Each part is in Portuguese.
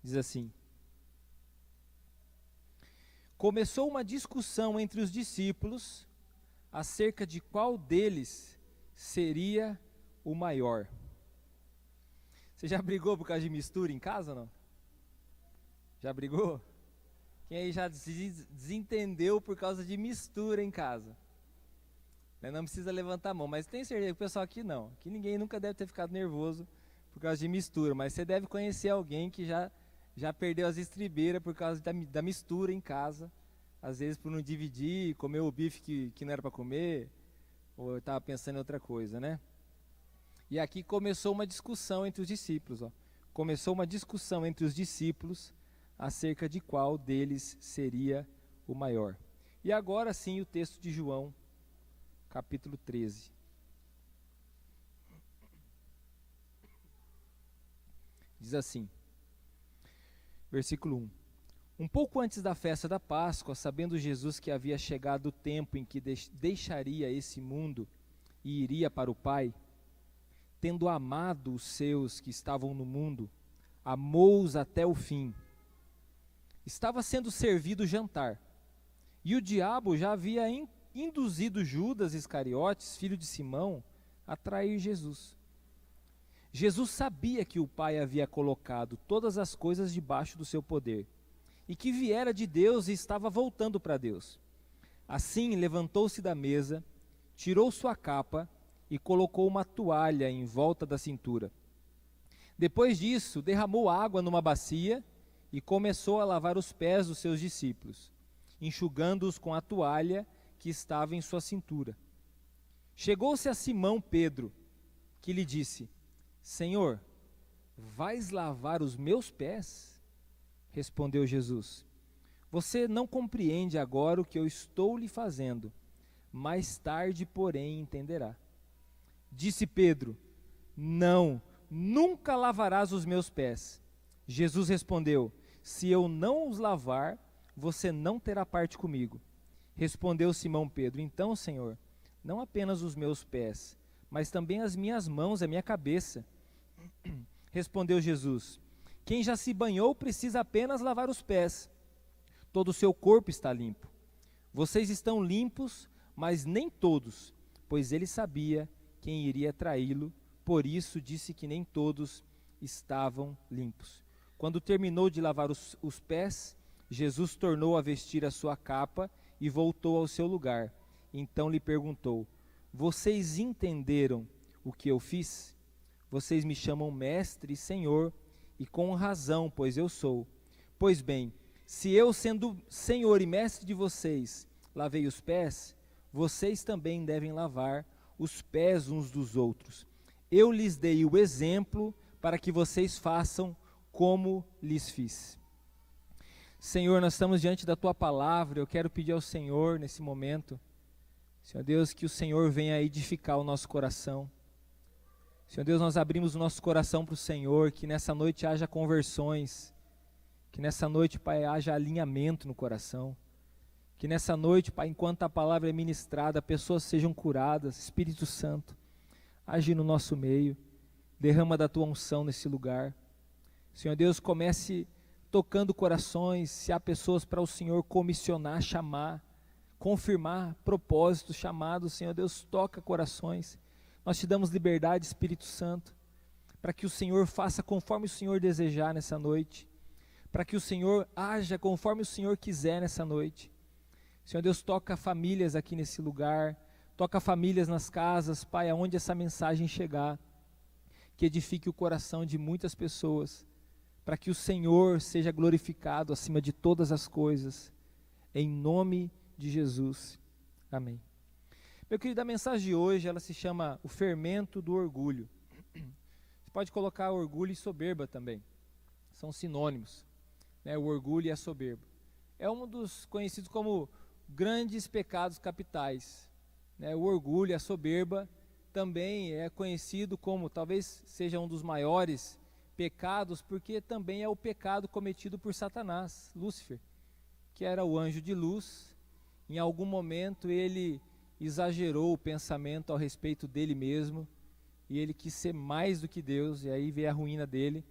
Diz assim: começou uma discussão entre os discípulos acerca de qual deles seria o maior. Você já brigou por causa de mistura em casa ou não? Já brigou? Quem aí já desentendeu por causa de mistura em casa? Não precisa levantar a mão, mas tenho certeza que o pessoal aqui não. Aqui ninguém nunca deve ter ficado nervoso por causa de mistura, mas você deve conhecer alguém que já perdeu as estribeiras por causa da mistura em casa. Às vezes por não dividir, comer o bife que não era para comer, ou estava pensando em outra coisa, né? E aqui começou uma discussão entre os discípulos. Começou uma discussão entre os discípulos acerca de qual deles seria o maior. E agora sim o texto de João, capítulo 13. Diz assim, versículo 1. Um pouco antes da festa da Páscoa, sabendo Jesus que havia chegado o tempo em que deixaria esse mundo e iria para o Pai, tendo amado os seus que estavam no mundo, amou-os até o fim. Estava sendo servido o jantar, e o diabo já havia induzido Judas Iscariotes, filho de Simão, a trair Jesus. Jesus sabia que o Pai havia colocado todas as coisas debaixo do seu poder, e que viera de Deus e estava voltando para Deus. Assim, levantou-se da mesa, tirou sua capa e colocou uma toalha em volta da cintura. Depois disso, derramou água numa bacia e começou a lavar os pés dos seus discípulos, enxugando-os com a toalha que estava em sua cintura. Chegou-se a Simão Pedro, que lhe disse: Senhor, vais lavar os meus pés? Respondeu Jesus: você não compreende agora o que eu estou lhe fazendo, mais tarde, porém, entenderá. Disse Pedro: não, nunca lavarás os meus pés. Jesus respondeu: se eu não os lavar, você não terá parte comigo. Respondeu Simão Pedro: então, Senhor, não apenas os meus pés, mas também as minhas mãos e a minha cabeça. Respondeu Jesus: quem já se banhou precisa apenas lavar os pés. Todo o seu corpo está limpo. Vocês estão limpos, mas nem todos, pois ele sabia quem iria traí-lo, por isso disse que nem todos estavam limpos. Quando terminou de lavar os pés, Jesus tornou a vestir a sua capa e voltou ao seu lugar. Então lhe perguntou: vocês entenderam o que eu fiz? Vocês me chamam mestre e senhor, e com razão, pois eu sou. Pois bem, se eu, sendo senhor e mestre de vocês, lavei os pés, vocês também devem lavar os pés uns dos outros. Eu lhes dei o exemplo para que vocês façam como lhes fiz. Senhor, nós estamos diante da Tua palavra. Eu quero pedir ao Senhor nesse momento, Senhor Deus, que o Senhor venha edificar o nosso coração. Senhor Deus, nós abrimos o nosso coração para o Senhor, que nessa noite haja conversões, que nessa noite, Pai, haja alinhamento no coração, que nessa noite, Pai, enquanto a palavra é ministrada, pessoas sejam curadas. Espírito Santo, age no nosso meio, derrama da Tua unção nesse lugar. Senhor Deus, comece tocando corações. Se há pessoas para o Senhor comissionar, chamar, confirmar propósitos, chamados, Senhor Deus, toca corações. Nós te damos liberdade, Espírito Santo, para que o Senhor faça conforme o Senhor desejar nessa noite, para que o Senhor haja conforme o Senhor quiser nessa noite. Senhor Deus, toca famílias aqui nesse lugar, toca famílias nas casas, Pai, aonde essa mensagem chegar, que edifique o coração de muitas pessoas, para que o Senhor seja glorificado acima de todas as coisas, em nome de Jesus. Amém. Meu querido, a mensagem de hoje, ela se chama o fermento do orgulho. Você pode colocar orgulho e soberba também, são sinônimos, né? O orgulho e a soberba. É um dos conhecidos como grandes pecados capitais, né? O orgulho e a soberba também é conhecido como, talvez seja um dos maiores pecados, porque também é o pecado cometido por Satanás, Lúcifer, que era o anjo de luz. Em algum momento ele exagerou o pensamento ao respeito dele mesmo, e ele quis ser mais do que Deus, e aí veio a ruína dele.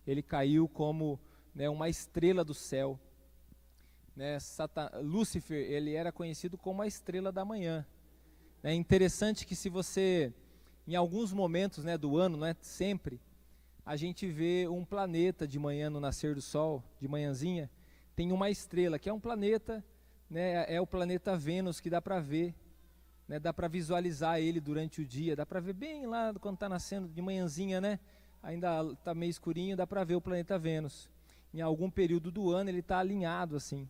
Ele caiu como né, uma estrela do céu. Né, Lúcifer, ele era conhecido como a estrela da manhã. É interessante que se você, em alguns momentos, né, do ano, não é sempre, a gente vê um planeta de manhã no nascer do sol, de manhãzinha, tem uma estrela, que é um planeta, né, é o planeta Vênus, que dá para ver, né, dá para visualizar ele durante o dia, dá para ver bem lá quando está nascendo de manhãzinha, né, ainda está meio escurinho, dá para ver o planeta Vênus. Em algum período do ano ele está alinhado assim.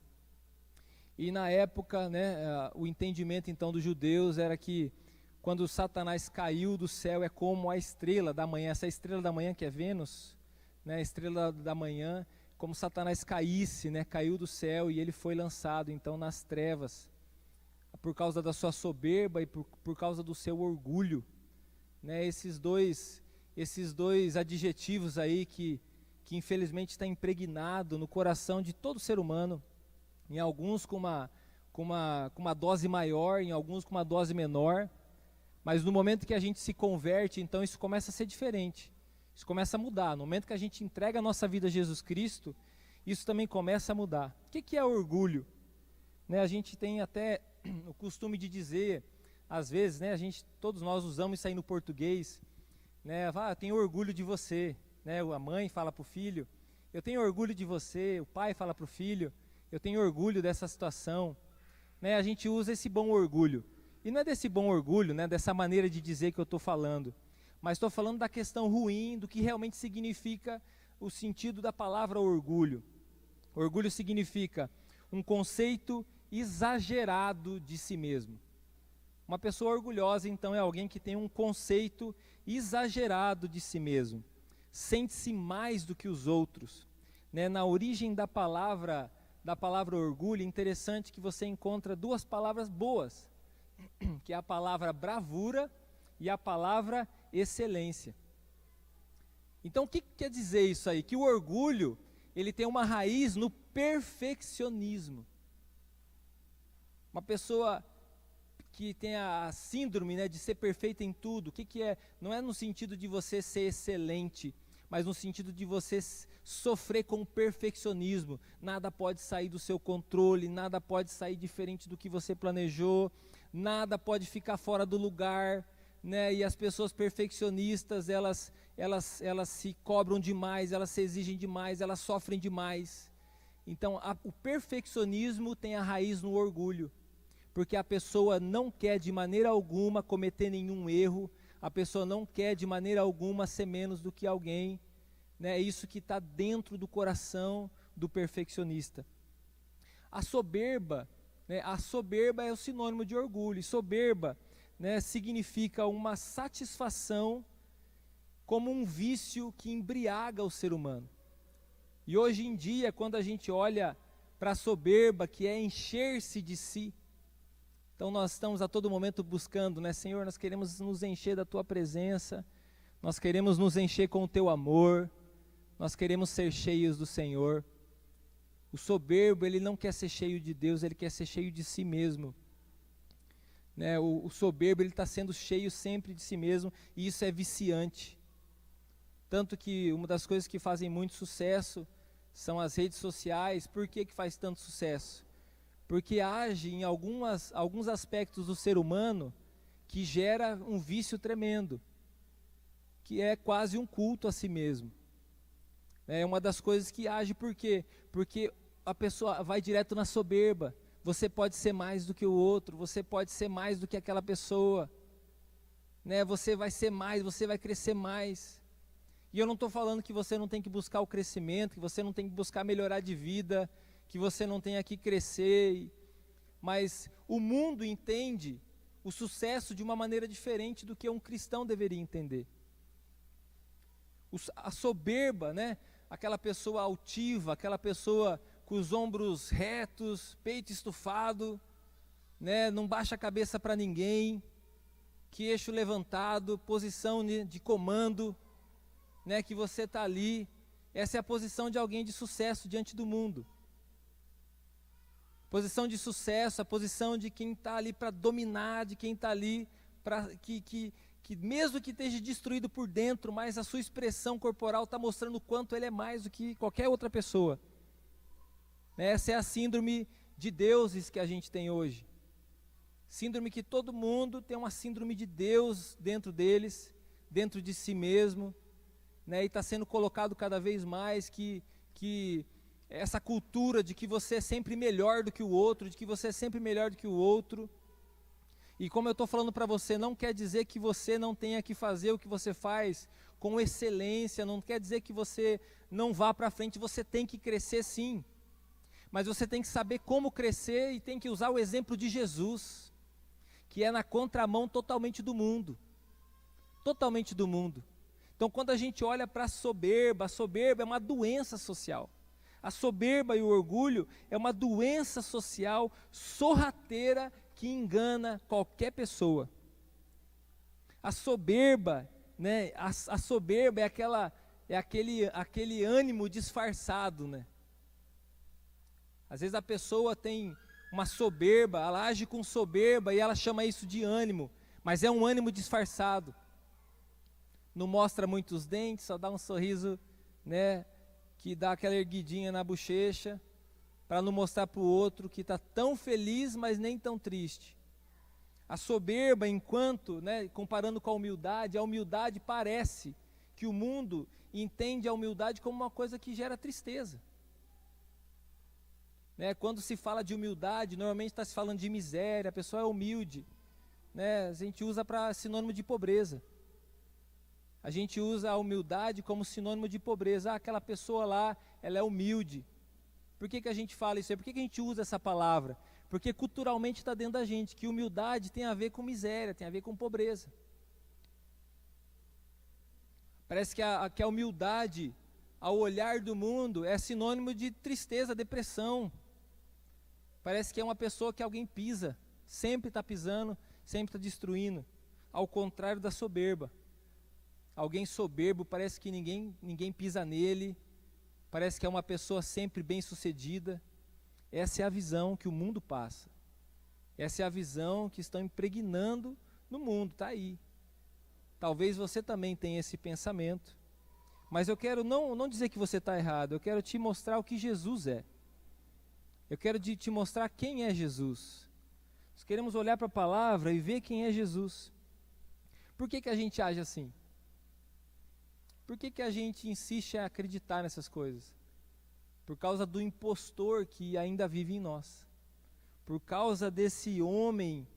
E na época, né, o entendimento então dos judeus era que quando Satanás caiu do céu é como a estrela da manhã, essa estrela da manhã que é Vênus, né, a estrela da manhã, como Satanás caísse, né, caiu do céu e ele foi lançado então nas trevas, por causa da sua soberba e por causa do seu orgulho, né, esses dois adjetivos aí que infelizmente está impregnado no coração de todo ser humano, em alguns com uma dose maior, em alguns com uma dose menor, mas no momento que a gente se converte, então isso começa a ser diferente, isso começa a mudar. No momento que a gente entrega a nossa vida a Jesus Cristo, isso também começa a mudar. O que é orgulho? Né, a gente tem até o costume de dizer, às vezes, né, todos nós usamos isso aí no português, né, eu tenho orgulho de você, né, a mãe fala para o filho, eu tenho orgulho de você, o pai fala para o filho, eu tenho orgulho dessa situação, né, a gente usa esse bom orgulho, e não é desse bom orgulho, né, dessa maneira de dizer que eu estou falando, mas estou falando da questão ruim, do que realmente significa o sentido da palavra orgulho. Orgulho significa um conceito exagerado de si mesmo. Uma pessoa orgulhosa, então, é alguém que tem um conceito exagerado de si mesmo, sente-se mais do que os outros, né? Na origem da palavra orgulho, é interessante que você encontra duas palavras boas, que é a palavra bravura e a palavra excelência. Então o que quer dizer isso aí? Que o orgulho, ele tem uma raiz no perfeccionismo. Uma pessoa que tem a síndrome, né, de ser perfeita em tudo, o que é? Não é no sentido de você ser excelente, mas no sentido de você sofrer com o perfeccionismo. Nada pode sair do seu controle, nada pode sair diferente do que você planejou, nada pode ficar fora do lugar, né? E as pessoas perfeccionistas, elas se cobram demais, elas se exigem demais, elas sofrem demais. Então, o perfeccionismo tem a raiz no orgulho, porque a pessoa não quer de maneira alguma cometer nenhum erro, a pessoa não quer de maneira alguma ser menos do que alguém, né? É isso que está dentro do coração do perfeccionista. A soberba, né? A soberba é o sinônimo de orgulho, e soberba, né, significa uma satisfação como um vício que embriaga o ser humano. E hoje em dia, quando a gente olha para a soberba, que é encher-se de si, então nós estamos a todo momento buscando, né, Senhor, nós queremos nos encher da Tua presença, nós queremos nos encher com o Teu amor, nós queremos ser cheios do Senhor. O soberbo, ele não quer ser cheio de Deus, ele quer ser cheio de si mesmo. Né, o soberbo, ele está sendo cheio sempre de si mesmo, e isso é viciante. Tanto que uma das coisas que fazem muito sucesso são as redes sociais. Por que faz tanto sucesso? Porque age em alguns aspectos do ser humano que gera um vício tremendo, que é quase um culto a si mesmo. É uma das coisas que age, por quê? Porque a pessoa vai direto na soberba. Você pode ser mais do que o outro, você pode ser mais do que aquela pessoa, né? Você vai ser mais, você vai crescer mais. E eu não estou falando que você não tem que buscar o crescimento, que você não tem que buscar melhorar de vida, que você não tenha que crescer, mas o mundo entende o sucesso de uma maneira diferente do que um cristão deveria entender. A soberba, né? Aquela pessoa altiva, aquela pessoa com os ombros retos, peito estufado, né? Não baixa a cabeça para ninguém, queixo levantado, posição de comando, né? Que você está ali, essa é a posição de alguém de sucesso diante do mundo. Posição de sucesso, a posição de quem está ali para dominar, de quem está ali para que que mesmo que esteja destruído por dentro, mas a sua expressão corporal está mostrando o quanto ele é mais do que qualquer outra pessoa. Essa é a síndrome de deuses que a gente tem hoje. Síndrome que todo mundo tem uma síndrome de Deus dentro deles, dentro de si mesmo, e está sendo colocado cada vez mais que essa cultura de que você é sempre melhor do que o outro, de que você é sempre melhor do que o outro. E como eu estou falando para você, não quer dizer que você não tenha que fazer o que você faz com excelência, não quer dizer que você não vá para frente, você tem que crescer sim. Mas você tem que saber como crescer e tem que usar o exemplo de Jesus, que é na contramão totalmente do mundo. Totalmente do mundo. Então quando a gente olha para a soberba é uma doença social. A soberba e o orgulho é uma doença social sorrateira que engana qualquer pessoa. A soberba, a soberba é aquele ânimo disfarçado, Às vezes a pessoa tem uma soberba, ela age com soberba e ela chama isso de ânimo, mas é um ânimo disfarçado. Não mostra muitos dentes, só dá um sorriso, que dá aquela erguidinha na bochecha, para não mostrar para o outro que está tão feliz, mas nem tão triste. A soberba, enquanto, comparando com a humildade parece que o mundo entende a humildade como uma coisa que gera tristeza. Quando se fala de humildade, normalmente está se falando de miséria, a pessoa é humilde. A gente usa para sinônimo de pobreza. A gente usa a humildade como sinônimo de pobreza. Aquela pessoa lá, ela é humilde. Por que a gente fala isso aí? Por que a gente usa essa palavra? Porque culturalmente está dentro da gente, que humildade tem a ver com miséria, tem a ver com pobreza. Parece que a humildade, ao olhar do mundo, é sinônimo de tristeza, depressão. Parece que é uma pessoa que alguém pisa, sempre está pisando, sempre está destruindo. Ao contrário da soberba. Alguém soberbo, parece que ninguém pisa nele, parece que é uma pessoa sempre bem-sucedida. Essa é a visão que o mundo passa. Essa é a visão que estão impregnando no mundo, está aí. Talvez você também tenha esse pensamento, mas eu quero não dizer que você está errado, eu quero te mostrar o que Jesus é. Eu quero te mostrar quem é Jesus. Nós queremos olhar para a palavra e ver quem é Jesus. Por que a gente age assim? Por que a gente insiste em acreditar nessas coisas? Por causa do impostor que ainda vive em nós. Por causa desse homem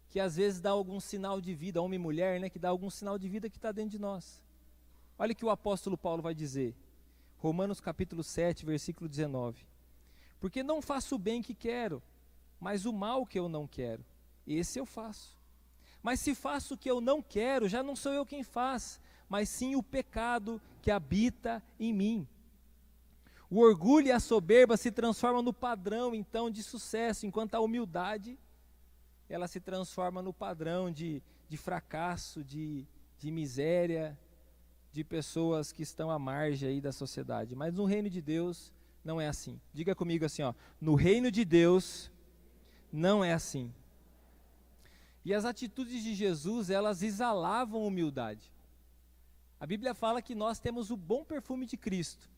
que às vezes dá algum sinal de vida, homem e mulher, que dá algum sinal de vida que está dentro de nós. Olha o que o apóstolo Paulo vai dizer. Romanos capítulo 7, versículo 19. Porque não faço o bem que quero, mas o mal que eu não quero, esse eu faço. Mas se faço o que eu não quero, já não sou eu quem faz, mas sim o pecado que habita em mim. O orgulho e a soberba se transformam no padrão, então, de sucesso, enquanto a humildade, ela se transforma no padrão de fracasso, de miséria, de pessoas que estão à margem aí da sociedade. Mas no reino de Deus não é assim. Diga comigo assim, no reino de Deus não é assim. E as atitudes de Jesus, elas exalavam humildade. A Bíblia fala que nós temos o bom perfume de Cristo.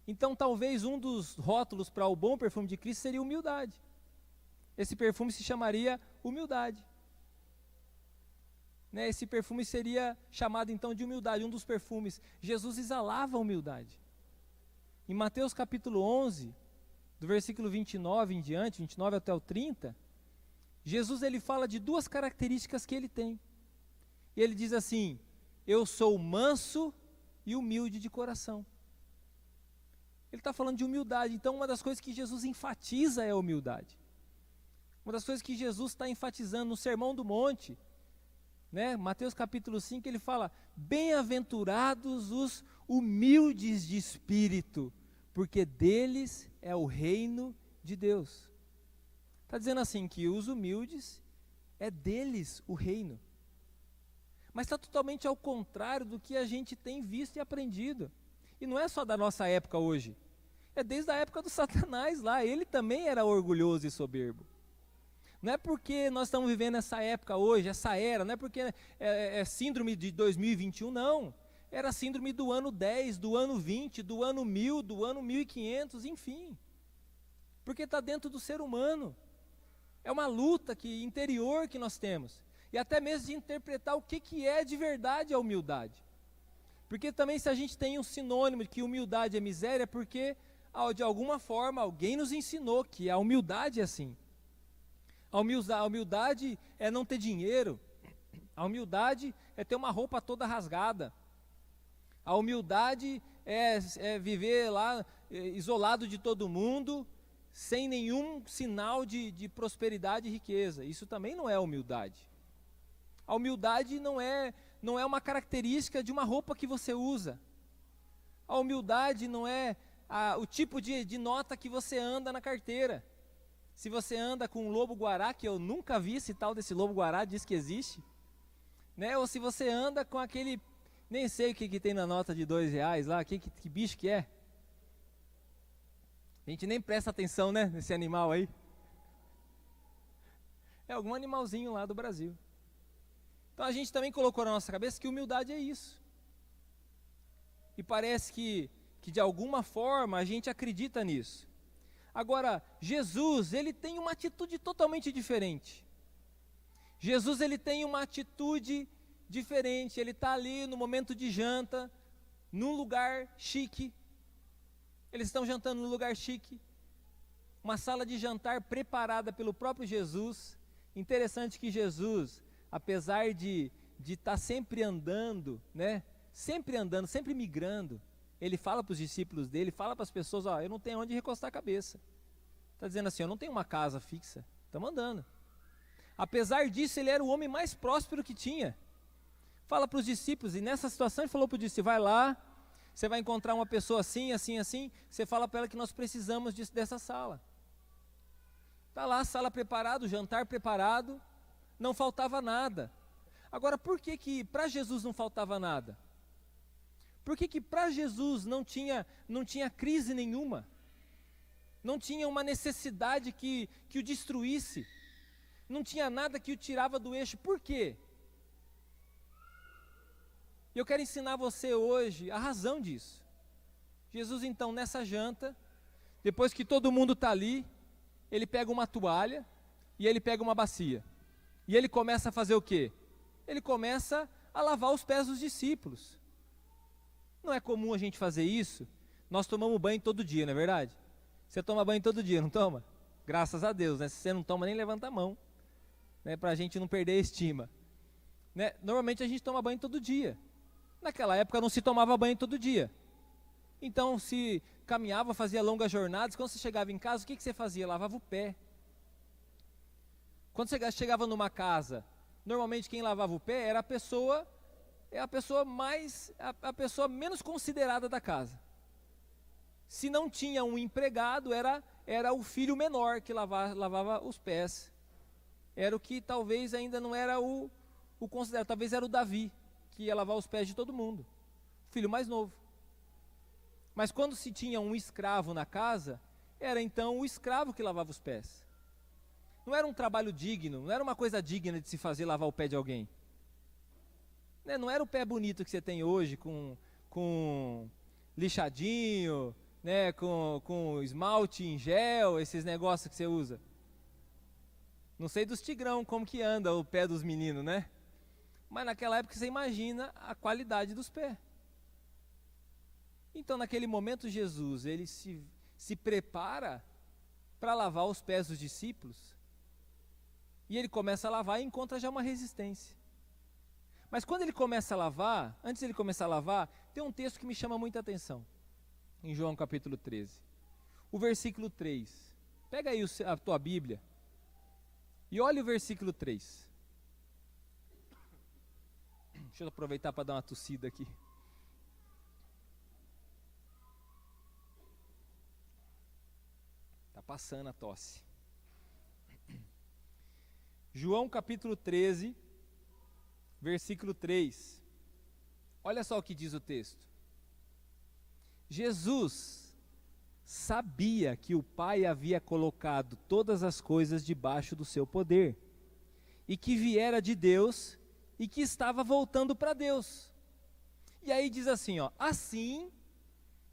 Então talvez um dos rótulos para o bom perfume de Cristo seria humildade. Esse perfume se chamaria humildade. Esse perfume seria chamado então de humildade, um dos perfumes. Jesus exalava a humildade. Em Mateus capítulo 11, do versículo 29 em diante, 29 até o 30, Jesus ele fala de duas características que ele tem. E ele diz assim: eu sou manso e humilde de coração. Ele está falando de humildade. Então uma das coisas que Jesus enfatiza é a humildade. Uma das coisas que Jesus está enfatizando no Sermão do Monte, Mateus capítulo 5, ele fala: bem-aventurados os humildes de espírito, porque deles é o reino de Deus. Está dizendo assim que os humildes, é deles o reino. Mas está totalmente ao contrário do que a gente tem visto e aprendido. E não é só da nossa época hoje, é desde a época do Satanás lá, ele também era orgulhoso e soberbo. Não é porque nós estamos vivendo essa época hoje, essa era, não é porque é síndrome de 2021, não. Era síndrome do ano 10, do ano 20, do ano 1000, do ano 1500, enfim. Porque está dentro do ser humano. É uma luta interior que nós temos. E até mesmo de interpretar o que é de verdade a humildade. Porque também se a gente tem um sinônimo de que humildade é miséria, é porque de alguma forma alguém nos ensinou que a humildade é assim. A humildade é não ter dinheiro. A humildade é ter uma roupa toda rasgada. A humildade é viver lá isolado de todo mundo, sem nenhum sinal de prosperidade e riqueza. Isso também não é humildade. A humildade não é uma característica de uma roupa que você usa. A humildade não é o tipo de nota que você anda na carteira. Se você anda com um lobo-guará, que eu nunca vi esse tal desse lobo-guará, diz que existe, né? Ou se você anda com aquele, nem sei o que tem na nota de R$2 lá, que bicho que é. A gente nem presta atenção, né, nesse animal aí. É algum animalzinho lá do Brasil. Então a gente também colocou na nossa cabeça que humildade é isso. E parece que de alguma forma a gente acredita nisso. Agora, Jesus, ele tem uma atitude totalmente diferente. Jesus, ele tem uma atitude diferente. Ele está ali no momento de janta, num lugar chique. Eles estão jantando num lugar chique. Uma sala de jantar preparada pelo próprio Jesus. Interessante que Jesus, apesar de estar sempre andando, né? Sempre andando, sempre migrando, ele fala para os discípulos dele, fala para as pessoas, eu não tenho onde recostar a cabeça. Está dizendo assim, eu não tenho uma casa fixa, estamos andando. Apesar disso, ele era o homem mais próspero que tinha. Fala para os discípulos, e nessa situação ele falou para o discípulo, vai lá, você vai encontrar uma pessoa assim, assim, assim, você fala para ela que nós precisamos dessa sala. Está lá a sala preparada, o jantar preparado, não faltava nada. Agora, por que para Jesus não faltava nada? Por que para Jesus não tinha crise nenhuma? Não tinha uma necessidade que o destruísse? Não tinha nada que o tirava do eixo? Por quê? E eu quero ensinar você hoje a razão disso. Jesus então nessa janta, depois que todo mundo está ali, ele pega uma toalha e ele pega uma bacia. E ele começa a fazer o quê? Ele começa a lavar os pés dos discípulos. Não é comum a gente fazer isso? Nós tomamos banho todo dia, não é verdade? Você toma banho todo dia, não toma? Graças a Deus, né? Se você não toma, nem levanta a mão, né? Para a gente não perder a estima, né? Normalmente a gente toma banho todo dia. Naquela época não se tomava banho todo dia. Então se caminhava, fazia longas jornadas. Quando você chegava em casa, o que você fazia? Lavava o pé. Quando você chegava numa casa, normalmente quem lavava o pé era a pessoa menos considerada da casa. Se não tinha um empregado, era o filho menor que lavava os pés. Era o que talvez ainda não era o considerado, talvez era o Davi, que ia lavar os pés de todo mundo, filho mais novo. Mas quando se tinha um escravo na casa, era então o escravo que lavava os pés. Não era um trabalho digno, não era uma coisa digna de se fazer lavar o pé de alguém. Não era o pé bonito que você tem hoje, com lixadinho, né, com esmalte em gel, esses negócios que você usa. Não sei dos tigrão como que anda o pé dos meninos, né? Mas naquela época você imagina a qualidade dos pés. Então naquele momento Jesus, ele se prepara para lavar os pés dos discípulos. E ele começa a lavar e encontra já uma resistência. Mas quando ele começa a lavar, antes de ele começar a lavar, tem um texto que me chama muita atenção. Em João capítulo 13. O versículo 3. Pega aí a tua Bíblia. E olha o versículo 3. Deixa eu aproveitar para dar uma tossida aqui. Está passando a tosse. João capítulo 13, versículo 3. Olha só o que diz o texto. Jesus, sabia que o Pai havia colocado todas as coisas debaixo do seu poder, e que viera de Deus e que estava voltando para Deus. E aí diz assim, ó, assim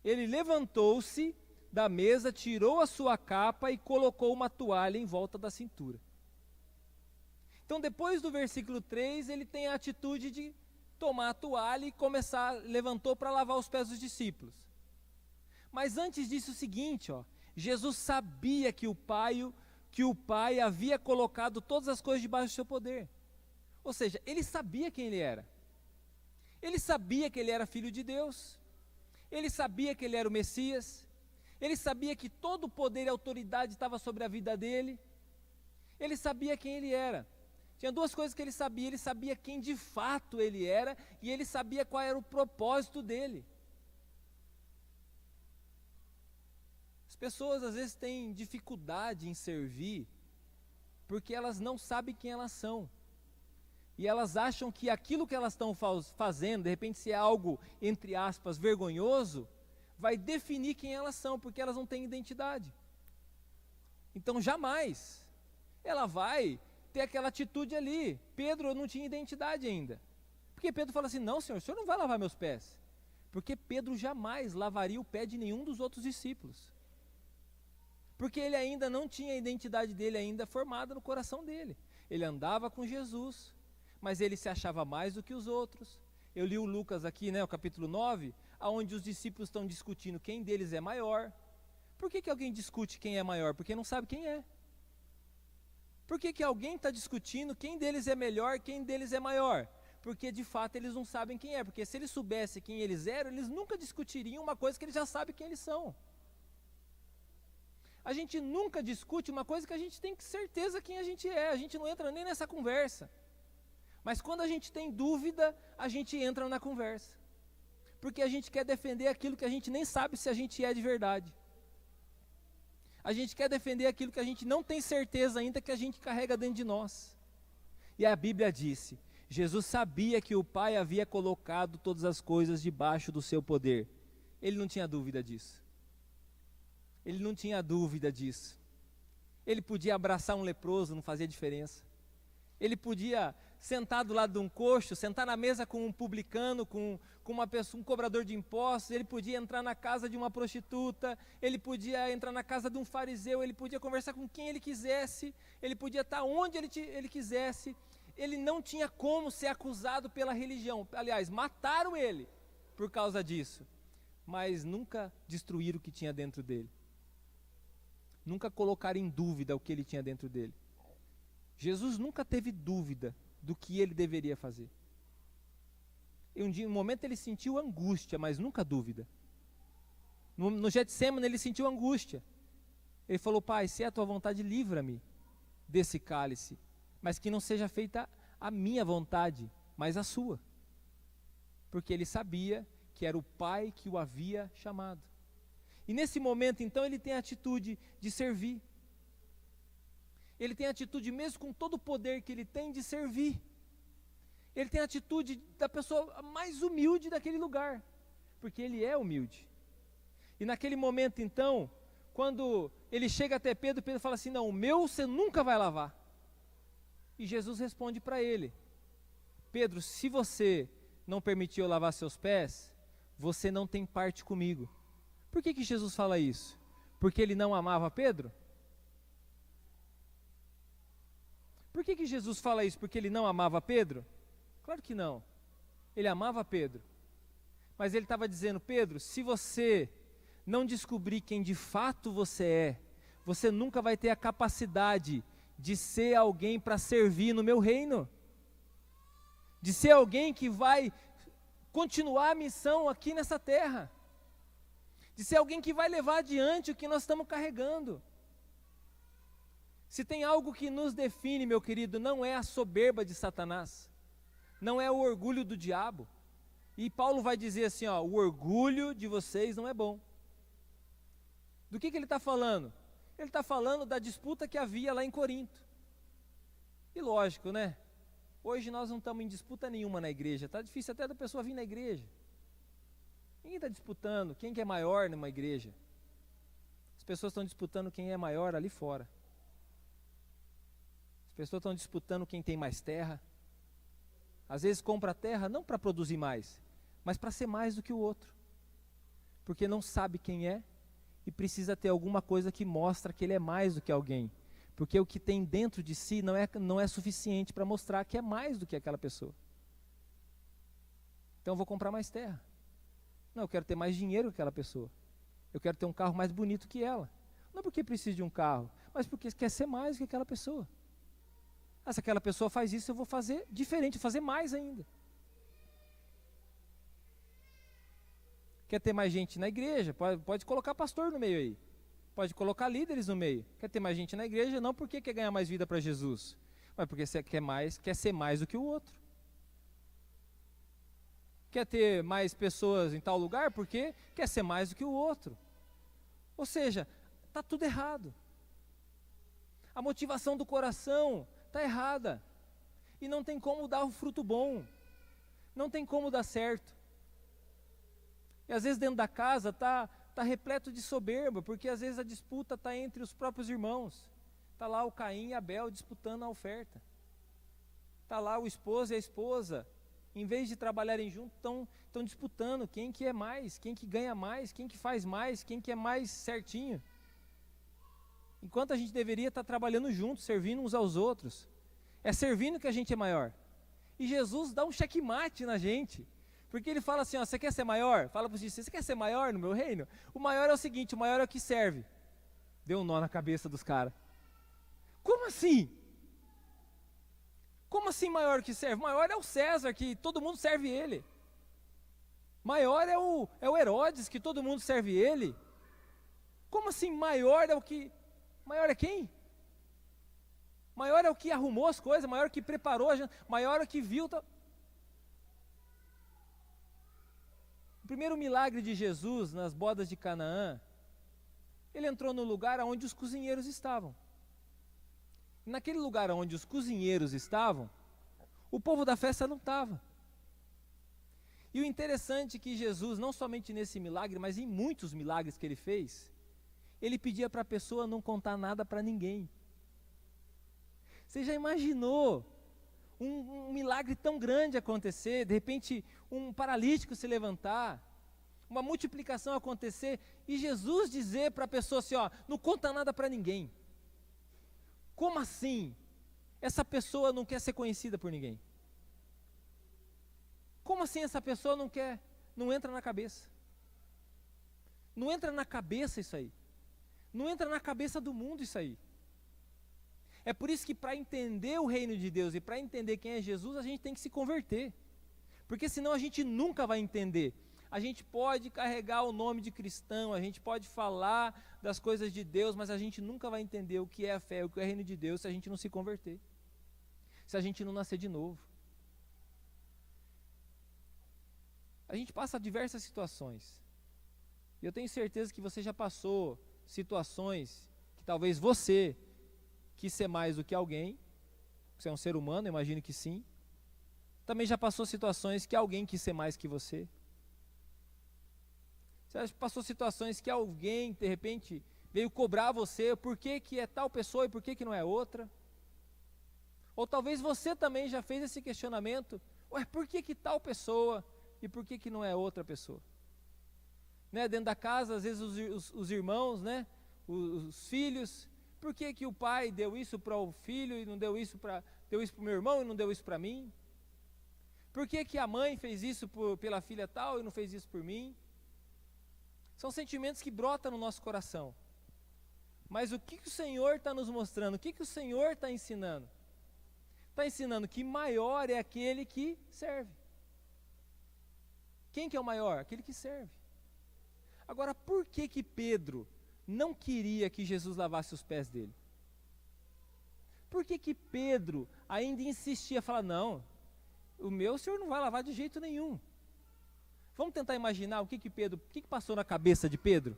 ele levantou-se da mesa, tirou a sua capa e colocou uma toalha em volta da cintura. Então depois do versículo 3, ele tem a atitude de tomar a toalha e levantou para lavar os pés dos discípulos. Mas antes disso o seguinte, ó, Jesus sabia que o Pai havia colocado todas as coisas debaixo do seu poder. Ou seja, ele sabia quem ele era. Ele sabia que ele era filho de Deus. Ele sabia que ele era o Messias. Ele sabia que todo o poder e autoridade estava sobre a vida dele. Ele sabia quem ele era. Tinha duas coisas que ele sabia quem de fato ele era, e ele sabia qual era o propósito dele. As pessoas às vezes têm dificuldade em servir, porque elas não sabem quem elas são. E elas acham que aquilo que elas estão fazendo, de repente se é algo, entre aspas, vergonhoso, vai definir quem elas são, porque elas não têm identidade. Então jamais ela vai ter aquela atitude ali. Pedro não tinha identidade ainda. Porque Pedro fala assim, não senhor, o senhor não vai lavar meus pés. Porque Pedro jamais lavaria o pé de nenhum dos outros discípulos. Porque ele ainda não tinha a identidade dele ainda formada no coração dele. Ele andava com Jesus, mas ele se achava mais do que os outros. Eu li o Lucas aqui, o capítulo 9, onde os discípulos estão discutindo quem deles é maior. Por que alguém discute quem é maior? Porque não sabe quem é. Por que alguém está discutindo quem deles é melhor, quem deles é maior? Porque de fato eles não sabem quem é. Porque se eles soubessem quem eles eram, eles nunca discutiriam uma coisa que eles já sabem quem eles são. A gente nunca discute uma coisa que a gente tem certeza quem a gente é. A gente não entra nem nessa conversa. Mas quando a gente tem dúvida, a gente entra na conversa. Porque a gente quer defender aquilo que a gente nem sabe se a gente é de verdade. A gente quer defender aquilo que a gente não tem certeza ainda que a gente carrega dentro de nós. E a Bíblia disse, Jesus sabia que o Pai havia colocado todas as coisas debaixo do seu poder. Ele não tinha dúvida disso. Ele não tinha dúvida disso. Ele podia abraçar um leproso, não fazia diferença. Ele podia sentar do lado de um coxo, sentar na mesa com um publicano, com uma pessoa, um cobrador de impostos. Ele podia entrar na casa de uma prostituta, ele podia entrar na casa de um fariseu, ele podia conversar com quem ele quisesse, ele podia estar onde ele quisesse. Ele não tinha como ser acusado pela religião. Aliás, mataram ele por causa disso, mas nunca destruíram o que tinha dentro dele. Nunca colocaram em dúvida o que ele tinha dentro dele. Jesus nunca teve dúvida do que ele deveria fazer. Em um momento ele sentiu angústia, mas nunca dúvida. No Getsemane ele sentiu angústia. Ele falou, Pai, se é a tua vontade, livra-me desse cálice, mas que não seja feita a minha vontade, mas a sua. Porque ele sabia que era o Pai que o havia chamado. E nesse momento, então, ele tem a atitude de servir. Ele tem a atitude, mesmo com todo o poder que ele tem, de servir. Ele tem a atitude da pessoa mais humilde daquele lugar, porque ele é humilde. E naquele momento, então, quando ele chega até Pedro, Pedro fala assim, não, o meu você nunca vai lavar. E Jesus responde para ele, Pedro, se você não permitiu eu lavar seus pés, você não tem parte comigo. Por que Jesus fala isso? Porque ele não amava Pedro? Por que Jesus fala isso? Porque ele não amava Pedro? Claro que não. Ele amava Pedro. Mas ele estava dizendo, Pedro, se você não descobrir quem de fato você é, você nunca vai ter a capacidade de ser alguém para servir no meu reino. De ser alguém que vai continuar a missão aqui nessa terra. De ser alguém que vai levar adiante o que nós estamos carregando. Se tem algo que nos define, meu querido, não é a soberba de Satanás, não é o orgulho do diabo. E Paulo vai dizer assim, ó, o orgulho de vocês não é bom. Do que ele está falando? Ele está falando da disputa que havia lá em Corinto. E lógico, né? Hoje nós não estamos em disputa nenhuma na igreja, está difícil até da pessoa vir na igreja. Ninguém está disputando quem que é maior numa igreja. As pessoas estão disputando quem é maior ali fora. As pessoas estão disputando quem tem mais terra. Às vezes compra terra não para produzir mais, mas para ser mais do que o outro. Porque não sabe quem é e precisa ter alguma coisa que mostra que ele é mais do que alguém. Porque o que tem dentro de si não é suficiente para mostrar que é mais do que aquela pessoa. Então eu vou comprar mais terra. Não, eu quero ter mais dinheiro que aquela pessoa. Eu quero ter um carro mais bonito que ela. Não porque precisa de um carro, mas porque quer ser mais do que aquela pessoa. Se aquela pessoa faz isso, eu vou fazer diferente, fazer mais ainda. Quer ter mais gente na igreja? Pode colocar pastor no meio aí. Pode colocar líderes no meio. Quer ter mais gente na igreja? Não porque quer ganhar mais vida para Jesus, mas porque você quer ser mais do que o outro. Quer ter mais pessoas em tal lugar? Porque quer ser mais do que o outro. Ou seja, está tudo errado. A motivação do coração está errada. E não tem como dar o fruto bom. Não tem como dar certo. E às vezes dentro da casa está repleto de soberba, porque às vezes a disputa está entre os próprios irmãos. Está lá o Caim e Abel disputando a oferta. Está lá o esposo e a esposa. Em vez de trabalharem juntos, estão disputando quem que é mais, quem que ganha mais, quem que faz mais, quem que é mais certinho. Enquanto a gente deveria estar trabalhando juntos, servindo uns aos outros. É servindo que a gente é maior. E Jesus dá um checkmate na gente. Porque ele fala assim, você quer ser maior? Fala para os discípulos, você quer ser maior no meu reino? O maior é o seguinte, o maior é o que serve. Deu um nó na cabeça dos caras. Como assim? Como assim maior que serve? Maior é o César, que todo mundo serve ele. Maior é o Herodes, que todo mundo serve ele. Como assim maior é o que... Maior é quem? Maior é o que arrumou as coisas, maior é o que preparou, maior é o que viu. O primeiro milagre de Jesus nas bodas de Canaã, ele entrou no lugar onde os cozinheiros estavam. Naquele lugar onde os cozinheiros estavam, o povo da festa não estava. E o interessante é que Jesus, não somente nesse milagre, mas em muitos milagres que ele fez, ele pedia para a pessoa não contar nada para ninguém. Você já imaginou um milagre tão grande acontecer, de repente um paralítico se levantar, uma multiplicação acontecer, e Jesus dizer para a pessoa assim, não conta nada para ninguém. Como assim? Essa pessoa não quer ser conhecida por ninguém. Como assim essa pessoa não entra na cabeça? Não entra na cabeça isso aí. Não entra na cabeça do mundo isso aí. É por isso que para entender o reino de Deus e para entender quem é Jesus, a gente tem que se converter. Porque senão a gente nunca vai entender. A gente pode carregar o nome de cristão, a gente pode falar das coisas de Deus, mas a gente nunca vai entender o que é a fé, o que é o reino de Deus, se a gente não se converter. Se a gente não nascer de novo. A gente passa diversas situações. E eu tenho certeza que você já passou situações que talvez você quis ser mais do que alguém. Você é um ser humano, eu imagino que sim. Também já passou situações que alguém quis ser mais que você. Você já passou situações que alguém, de repente, veio cobrar você, por que que é tal pessoa e por que que não é outra? Ou talvez você também já fez esse questionamento, por que que tal pessoa e por que que não é outra pessoa? Né, dentro da casa, às vezes os irmãos, né, os filhos, por que que o pai deu isso para o filho e não deu isso para o meu irmão e não deu isso para mim? Por que que a mãe fez isso pela filha tal e não fez isso por mim? São sentimentos que brotam no nosso coração. Mas o que que o Senhor está nos mostrando? O que que o Senhor está ensinando? Está ensinando que maior é aquele que serve. Quem que é o maior? Aquele que serve. Agora, por que que Pedro não queria que Jesus lavasse os pés dele? Por que que Pedro ainda insistia, falava, não, o meu o Senhor não vai lavar de jeito nenhum. Vamos tentar imaginar o que que passou na cabeça de Pedro?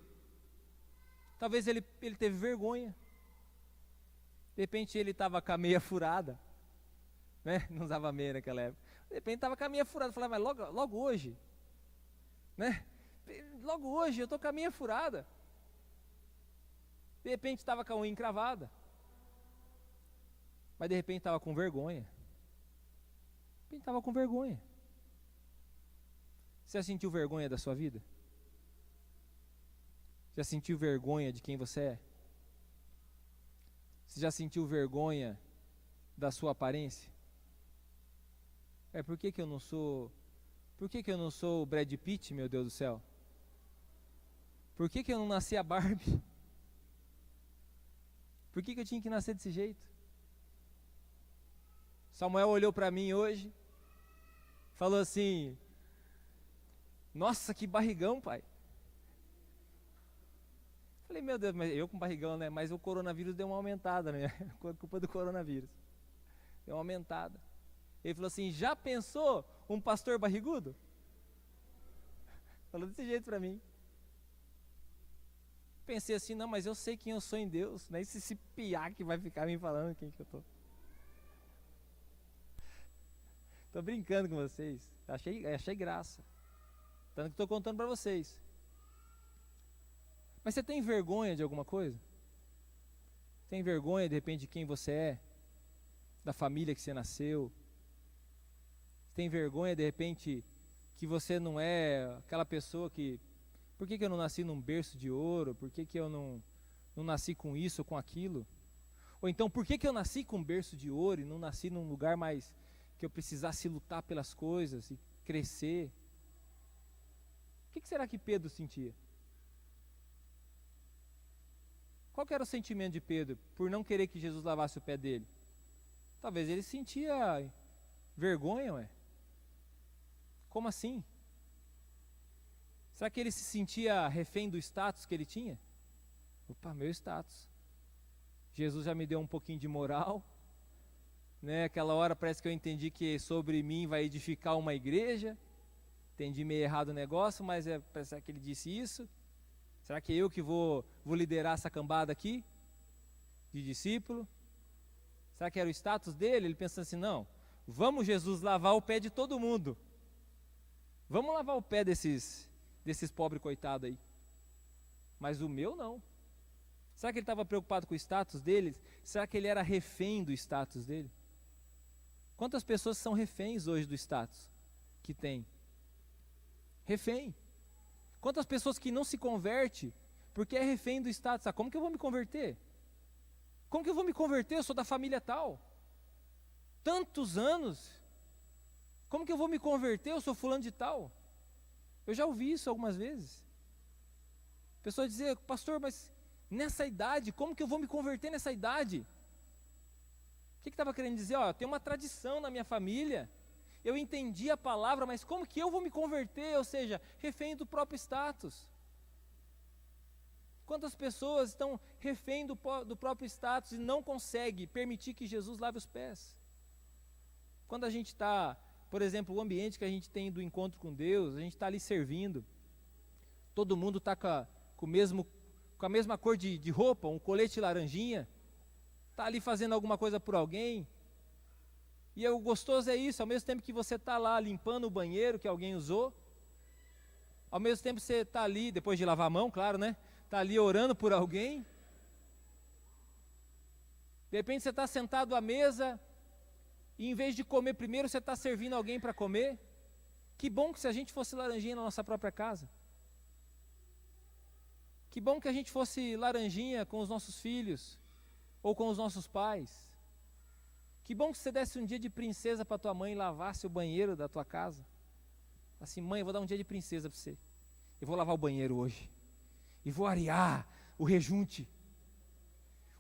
Talvez ele teve vergonha. De repente ele estava com a meia furada, né? Não usava meia naquela época. De repente estava com a meia furada, falava, mas logo hoje, né? Logo hoje eu estou com a meia furada. De repente estava com a unha encravada. Mas de repente estava com vergonha. De repente estava com vergonha. Você já sentiu vergonha da sua vida? Já sentiu vergonha de quem você é? Você já sentiu vergonha da sua aparência? Por que eu não sou... Por que eu não sou o Brad Pitt, meu Deus do céu? Por que eu não nasci a Barbie? Por que eu tinha que nascer desse jeito? Samuel olhou para mim hoje, falou assim: nossa, que barrigão, pai. Falei, meu Deus, mas eu com barrigão, né? Mas o coronavírus deu uma aumentada, né? Culpa do coronavírus. Deu uma aumentada. Ele falou assim: já pensou um pastor barrigudo? Falou desse jeito para mim. Pensei assim, não, mas eu sei quem eu sou em Deus. Não é esse piá que vai ficar me falando quem que eu tô. Tô brincando com vocês. Achei graça. Tanto que estou contando para vocês. Mas você tem vergonha de alguma coisa? Tem vergonha, de repente, de quem você é? Da família que você nasceu? Tem vergonha, de repente, que você não é aquela pessoa que... Por que eu não nasci num berço de ouro? Por que eu não nasci com isso ou com aquilo? Ou então, por que eu nasci com um berço de ouro e não nasci num lugar mais que eu precisasse lutar pelas coisas e crescer? O que será que Pedro sentia? Qual que era o sentimento de Pedro por não querer que Jesus lavasse o pé dele? Talvez ele sentia vergonha, ué. Como assim? Será que ele se sentia refém do status que ele tinha? Opa, meu status. Jesus já me deu um pouquinho de moral, né? Aquela hora parece que eu entendi que sobre mim vai edificar uma igreja. Entendi meio errado o negócio, mas parece que ele disse isso. Será que eu que vou liderar essa cambada aqui? De discípulo? Será que era o status dele? Ele pensando assim, não, vamos Jesus lavar o pé de todo mundo. Vamos lavar o pé desses pobres coitados aí. Mas o meu não. Será que ele estava preocupado com o status deles? Será que ele era refém do status dele? Quantas pessoas são reféns hoje do status que tem? Refém. Quantas pessoas que não se converte porque é refém do status? Como que eu vou me converter? Como que eu vou me converter? Eu sou da família tal. Tantos anos. Como que eu vou me converter? Eu sou fulano de tal. Eu já ouvi isso algumas vezes. Pessoas dizer, pastor, mas nessa idade, como que eu vou me converter nessa idade? O que estava querendo dizer? Tem uma tradição na minha família. Eu entendi a palavra, mas como que eu vou me converter? Ou seja, refém do próprio status. Quantas pessoas estão refém do próprio status e não conseguem permitir que Jesus lave os pés? Quando a gente está, por exemplo, o ambiente que a gente tem do encontro com Deus, a gente está ali servindo, todo mundo está com a mesma cor de roupa, um colete laranjinha, está ali fazendo alguma coisa por alguém, e o gostoso é isso, ao mesmo tempo que você está lá limpando o banheiro que alguém usou, ao mesmo tempo você está ali, depois de lavar a mão, claro, né? Está ali orando por alguém, de repente você está sentado à mesa, e em vez de comer primeiro, você está servindo alguém para comer. Que bom que se a gente fosse laranjinha na nossa própria casa. Que bom que a gente fosse laranjinha com os nossos filhos, ou com os nossos pais. Que bom que você desse um dia de princesa para tua mãe e lavasse o banheiro da tua casa. Assim, mãe, eu vou dar um dia de princesa para você. Eu vou lavar o banheiro hoje. E vou arear o rejunte.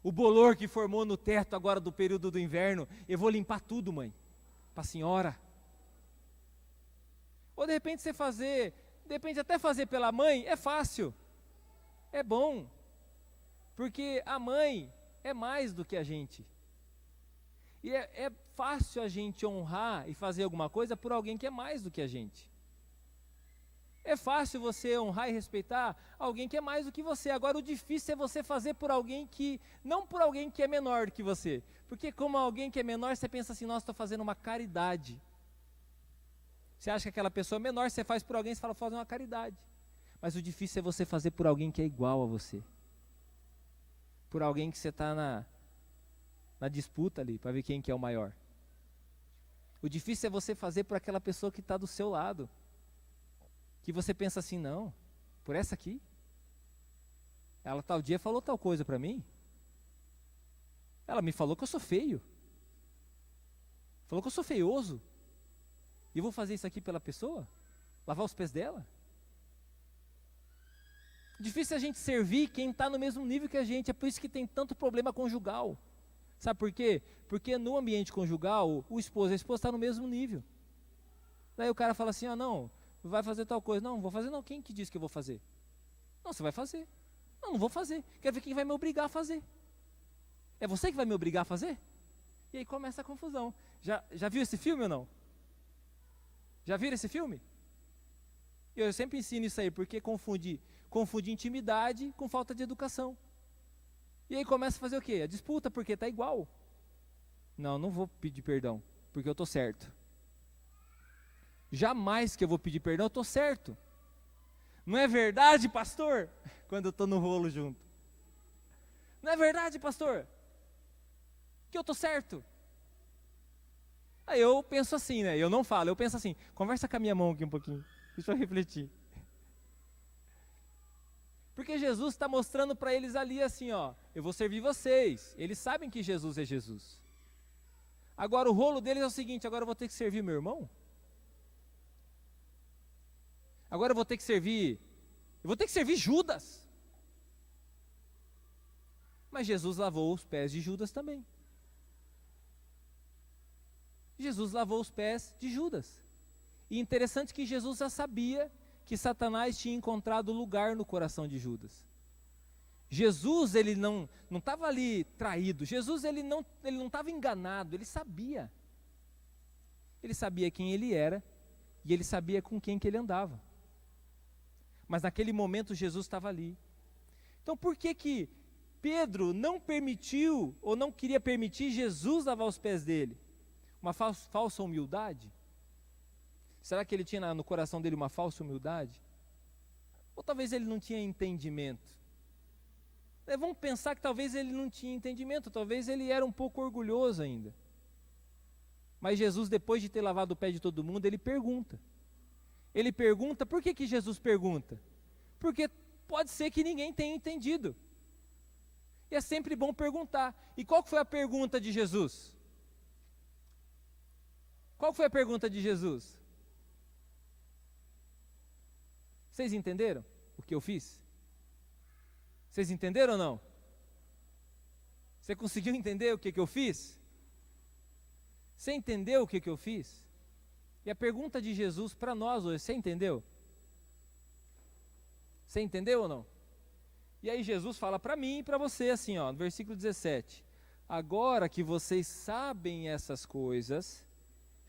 O bolor que formou no teto agora do período do inverno, eu vou limpar tudo, mãe, para a senhora. Ou de repente até fazer pela mãe, é fácil, é bom, porque a mãe é mais do que a gente. E é fácil a gente honrar e fazer alguma coisa por alguém que é mais do que a gente. É fácil você honrar e respeitar alguém que é mais do que você. Agora o difícil é você fazer por alguém que, não por alguém que é menor do que você. Porque como alguém que é menor, você pensa assim, nossa, estou fazendo uma caridade. Você acha que aquela pessoa é menor, você faz por alguém, você fala, vou fazer uma caridade. Mas o difícil é você fazer por alguém que é igual a você. por alguém que você está na disputa ali, para ver quem que é o maior. O difícil é você fazer por aquela pessoa que está do seu lado, que você pensa assim, não, por essa aqui, ela tal dia falou tal coisa para mim, ela me falou que eu sou feio, falou que eu sou feioso, e eu vou fazer isso aqui pela pessoa? Lavar os pés dela? Difícil é a gente servir quem está no mesmo nível que a gente, é por isso que tem tanto problema conjugal. Sabe por quê? Porque no ambiente conjugal, o esposo e a esposa estão no mesmo nível. Daí o cara fala assim, não, vai fazer tal coisa. Não vou fazer não, quem que disse que eu vou fazer? Não, você vai fazer. Não vou fazer, quero ver quem vai me obrigar a fazer. É você que vai me obrigar a fazer? E aí começa a confusão. Já viu esse filme ou não? Já viram esse filme? Eu sempre ensino isso aí, porque confunde intimidade com falta de educação. E aí começa a fazer o quê? A disputa, porque está igual. Não vou pedir perdão, porque eu estou certo. Jamais que eu vou pedir perdão, eu estou certo. Não é verdade, pastor? Quando eu estou no rolo junto. Não é verdade, pastor? Que eu estou certo. Aí eu penso assim, né? Eu não falo, eu penso assim, conversa com a minha mão aqui um pouquinho. Deixa eu refletir. Porque Jesus está mostrando para eles ali assim, eu vou servir vocês. Eles sabem que Jesus é Jesus. Agora o rolo deles é o seguinte, agora eu vou ter que servir meu irmão? Agora eu vou ter que servir Judas. Mas Jesus lavou os pés de Judas também. Jesus lavou os pés de Judas. E interessante que Jesus já sabia que Satanás tinha encontrado lugar no coração de Judas. Jesus, ele não estava ali traído. Jesus, ele não estava enganado, ele sabia. Ele sabia quem ele era e ele sabia com quem que ele andava. Mas naquele momento Jesus estava ali. Então por que Pedro não permitiu ou não queria permitir Jesus lavar os pés dele? Uma falsa humildade? Será que ele tinha no coração dele uma falsa humildade? Ou talvez ele não tinha entendimento? Vamos pensar que talvez ele não tinha entendimento, talvez ele era um pouco orgulhoso ainda. Mas Jesus, depois de ter lavado o pé de todo mundo, ele pergunta. Ele pergunta, por que Jesus pergunta? Porque pode ser que ninguém tenha entendido. E é sempre bom perguntar. E qual foi a pergunta de Jesus? Qual foi a pergunta de Jesus? Vocês entenderam o que eu fiz? Vocês entenderam ou não? Você conseguiu entender o que eu fiz? Você entendeu o que eu fiz? E a pergunta de Jesus para nós hoje, você entendeu? Você entendeu ou não? E aí Jesus fala para mim e para você assim, no versículo 17. Agora que vocês sabem essas coisas,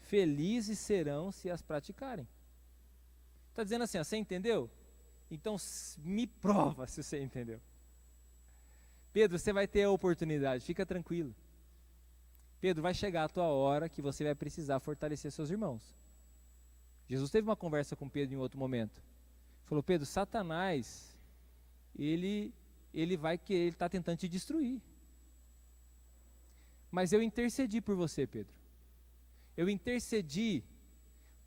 felizes serão se as praticarem. Está dizendo assim, você entendeu? Então me prova se você entendeu. Pedro, você vai ter a oportunidade, fica tranquilo. Pedro, vai chegar a tua hora que você vai precisar fortalecer seus irmãos. Jesus teve uma conversa com Pedro em outro momento. Falou, Pedro, Satanás, ele está tentando te destruir. Mas eu intercedi por você, Pedro. Eu intercedi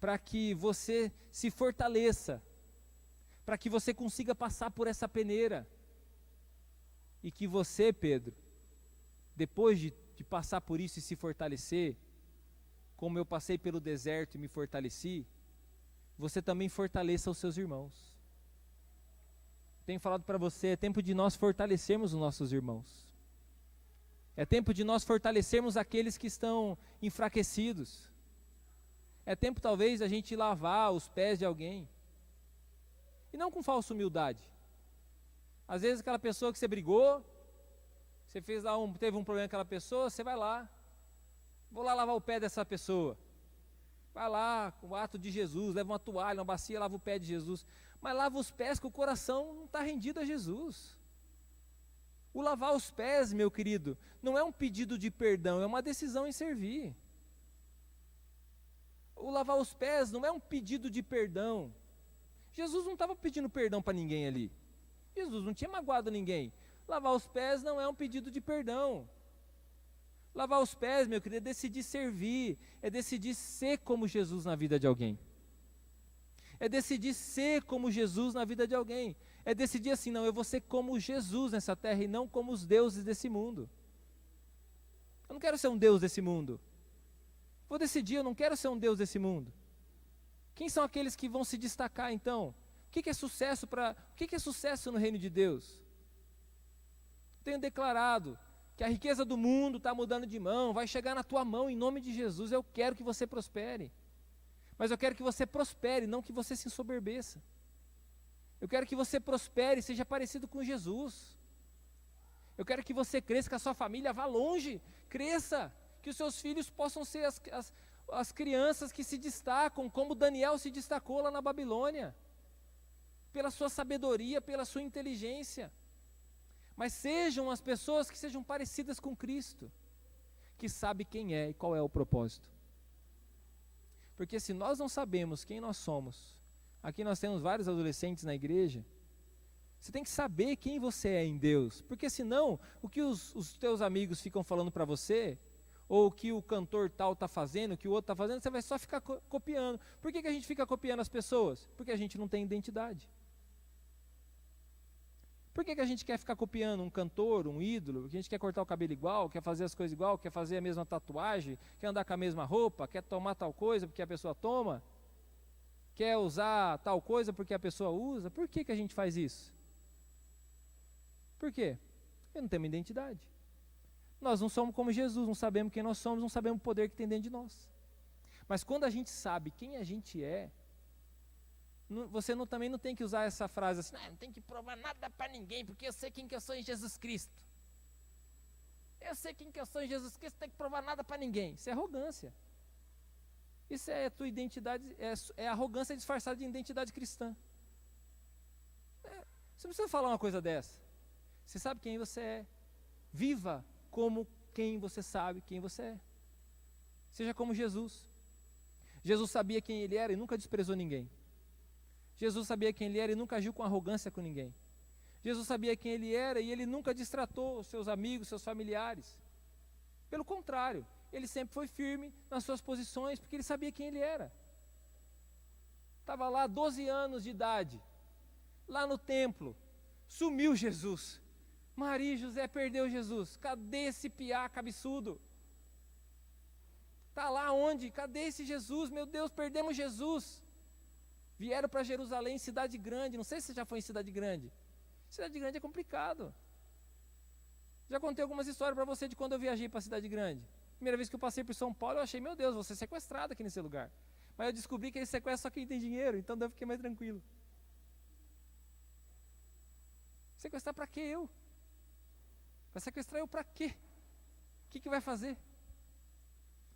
para que você se fortaleça, para que você consiga passar por essa peneira. E que você, Pedro, depois de passar por isso e se fortalecer, como eu passei pelo deserto e me fortaleci, você também fortaleça os seus irmãos. Tenho falado para você, é tempo de nós fortalecermos os nossos irmãos. É tempo de nós fortalecermos aqueles que estão enfraquecidos. É tempo talvez a gente lavar os pés de alguém. E não com falsa humildade. Às vezes aquela pessoa que você brigou, você teve um problema com aquela pessoa, você vai lá. Vou lá lavar o pé dessa pessoa. Vai lá, com o ato de Jesus, leva uma toalha, uma bacia, lava o pé de Jesus. Mas lava os pés que o coração não está rendido a Jesus. O lavar os pés, meu querido, não é um pedido de perdão, é uma decisão em servir. O lavar os pés não é um pedido de perdão. Jesus não estava pedindo perdão para ninguém ali. Jesus não tinha magoado ninguém. Lavar os pés não é um pedido de perdão. Lavar os pés, meu querido, é decidir servir, é decidir ser como Jesus na vida de alguém. É decidir ser como Jesus na vida de alguém. É decidir assim, não, eu vou ser como Jesus nessa terra e não como os deuses desse mundo. Eu não quero ser um Deus desse mundo. Vou decidir, eu não quero ser um Deus desse mundo. Quem são aqueles que vão se destacar então? O que é sucesso no reino de Deus? Tenho declarado que a riqueza do mundo está mudando de mão, vai chegar na tua mão em nome de Jesus. Eu quero que você prospere. Mas eu quero que você prospere, não que você se ensoberbeça. Eu quero que você prospere, seja parecido com Jesus. Eu quero que você cresça, que a sua família vá longe, cresça, que os seus filhos possam ser as crianças que se destacam, como Daniel se destacou lá na Babilônia, pela sua sabedoria, pela sua inteligência. Mas sejam as pessoas que sejam parecidas com Cristo, que sabe quem é e qual é o propósito. Porque se nós não sabemos quem nós somos, aqui nós temos vários adolescentes na igreja, você tem que saber quem você é em Deus, porque senão, o que os teus amigos ficam falando para você, ou o que o cantor tal está fazendo, o que o outro está fazendo, você vai só ficar copiando. Por que a gente fica copiando as pessoas? Porque a gente não tem identidade. Por que a gente quer ficar copiando um cantor, um ídolo? Porque a gente quer cortar o cabelo igual, quer fazer as coisas igual, quer fazer a mesma tatuagem, quer andar com a mesma roupa, quer tomar tal coisa porque a pessoa toma, quer usar tal coisa porque a pessoa usa. Por que a gente faz isso? Por quê? Porque não temos identidade. Nós não somos como Jesus, não sabemos quem nós somos, não sabemos o poder que tem dentro de nós. Mas quando a gente sabe quem a gente é, você também não tem que usar essa frase assim, não tem que provar nada para ninguém, porque eu sei quem que eu sou em Jesus Cristo. Eu sei quem que eu sou em Jesus Cristo, não tem que provar nada para ninguém. Isso é arrogância. Isso é a tua identidade, é arrogância disfarçada de identidade cristã. Você não precisa falar uma coisa dessa. Você sabe quem você é. Viva como quem você sabe quem você é. Seja como Jesus. Jesus sabia quem ele era e nunca desprezou ninguém. Jesus sabia quem ele era e nunca agiu com arrogância com ninguém. Jesus sabia quem ele era e ele nunca destratou os seus amigos, seus familiares. Pelo contrário, ele sempre foi firme nas suas posições, porque ele sabia quem ele era. Estava lá 12 anos de idade, lá no templo, sumiu Jesus. Maria e José perdeu Jesus. Cadê esse piá cabeçudo? Está lá onde? Cadê esse Jesus? Meu Deus, perdemos Jesus. Vieram para Jerusalém, cidade grande. Não sei se você já foi em cidade grande. Cidade grande é complicado. Já contei algumas histórias para você de quando eu viajei para a cidade grande. Primeira vez que eu passei por São Paulo, eu achei, meu Deus, vou ser sequestrado aqui nesse lugar. Mas eu descobri que eles sequestram só quem tem dinheiro, então eu fiquei mais tranquilo. Sequestrar para quê eu? Vai sequestrar eu para quê? O que vai fazer?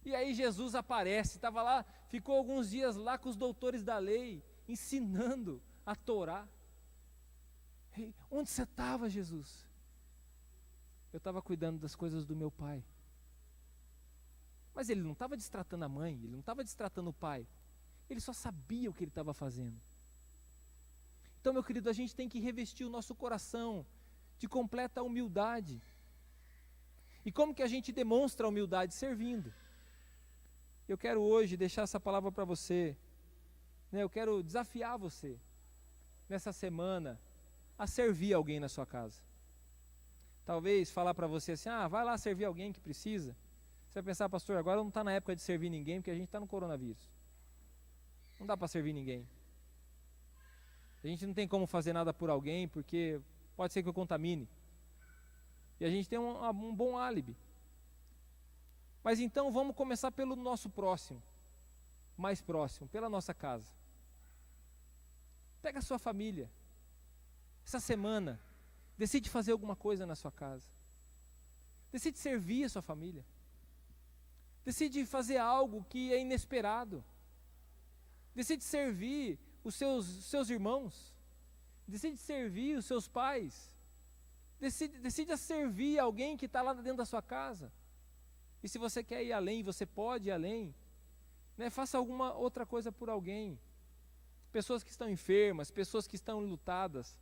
E aí Jesus aparece, estava lá, ficou alguns dias lá com os doutores da lei, ensinando a Torá. Ei, onde você estava, Jesus? Eu estava cuidando das coisas do meu pai. Mas ele não estava destratando a mãe, ele não estava destratando o pai. Ele só sabia o que ele estava fazendo. Então, meu querido, a gente tem que revestir o nosso coração de completa humildade. E como que a gente demonstra a humildade? Servindo. Eu quero hoje deixar essa palavra para você, né? Eu quero desafiar você, nessa semana, a servir alguém na sua casa. Talvez falar para você assim, vai lá servir alguém que precisa. Você vai pensar, pastor, agora não está na época de servir ninguém, porque a gente está no coronavírus. Não dá para servir ninguém. A gente não tem como fazer nada por alguém, porque pode ser que eu contamine. E a gente tem um bom álibi. Mas então vamos começar pelo nosso próximo, mais próximo, pela nossa casa. Pega a sua família. Essa semana, decide fazer alguma coisa na sua casa. Decide servir a sua família. Decide fazer algo que é inesperado. Decide servir os seus irmãos. Decide servir os seus pais. Decide servir alguém que está lá dentro da sua casa. E se você quer ir além, você pode ir além, né? Faça alguma outra coisa por alguém. Pessoas que estão enfermas, pessoas que estão enlutadas,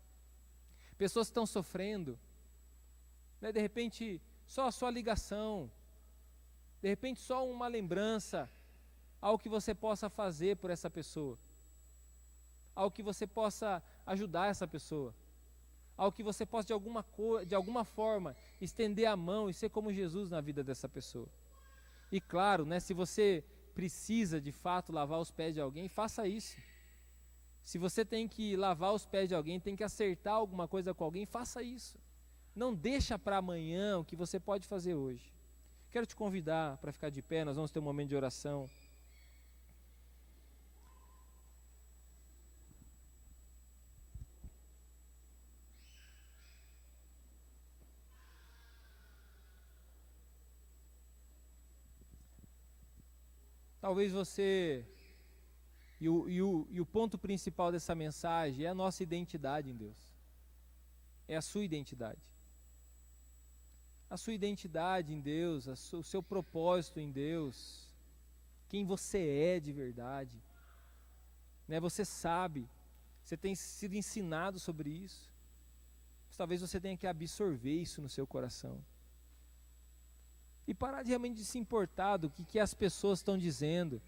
pessoas que estão sofrendo. né? De repente, só a sua ligação, de repente só uma lembrança, algo que você possa fazer por essa pessoa, algo que você possa ajudar essa pessoa, algo que você possa de alguma forma estender a mão e ser como Jesus na vida dessa pessoa. E claro, né, se você precisa de fato lavar os pés de alguém, faça isso. Se você tem que lavar os pés de alguém, tem que acertar alguma coisa com alguém, faça isso. Não deixa para amanhã o que você pode fazer hoje. Quero te convidar para ficar de pé, nós vamos ter um momento de oração. Talvez você, e o ponto principal dessa mensagem é a nossa identidade em Deus. É a sua identidade. A sua identidade em Deus, o seu propósito em Deus, quem você é de verdade. Né? Você sabe, você tem sido ensinado sobre isso. Mas talvez você tenha que absorver isso no seu coração. E parar realmente de se importar do que as pessoas estão dizendo.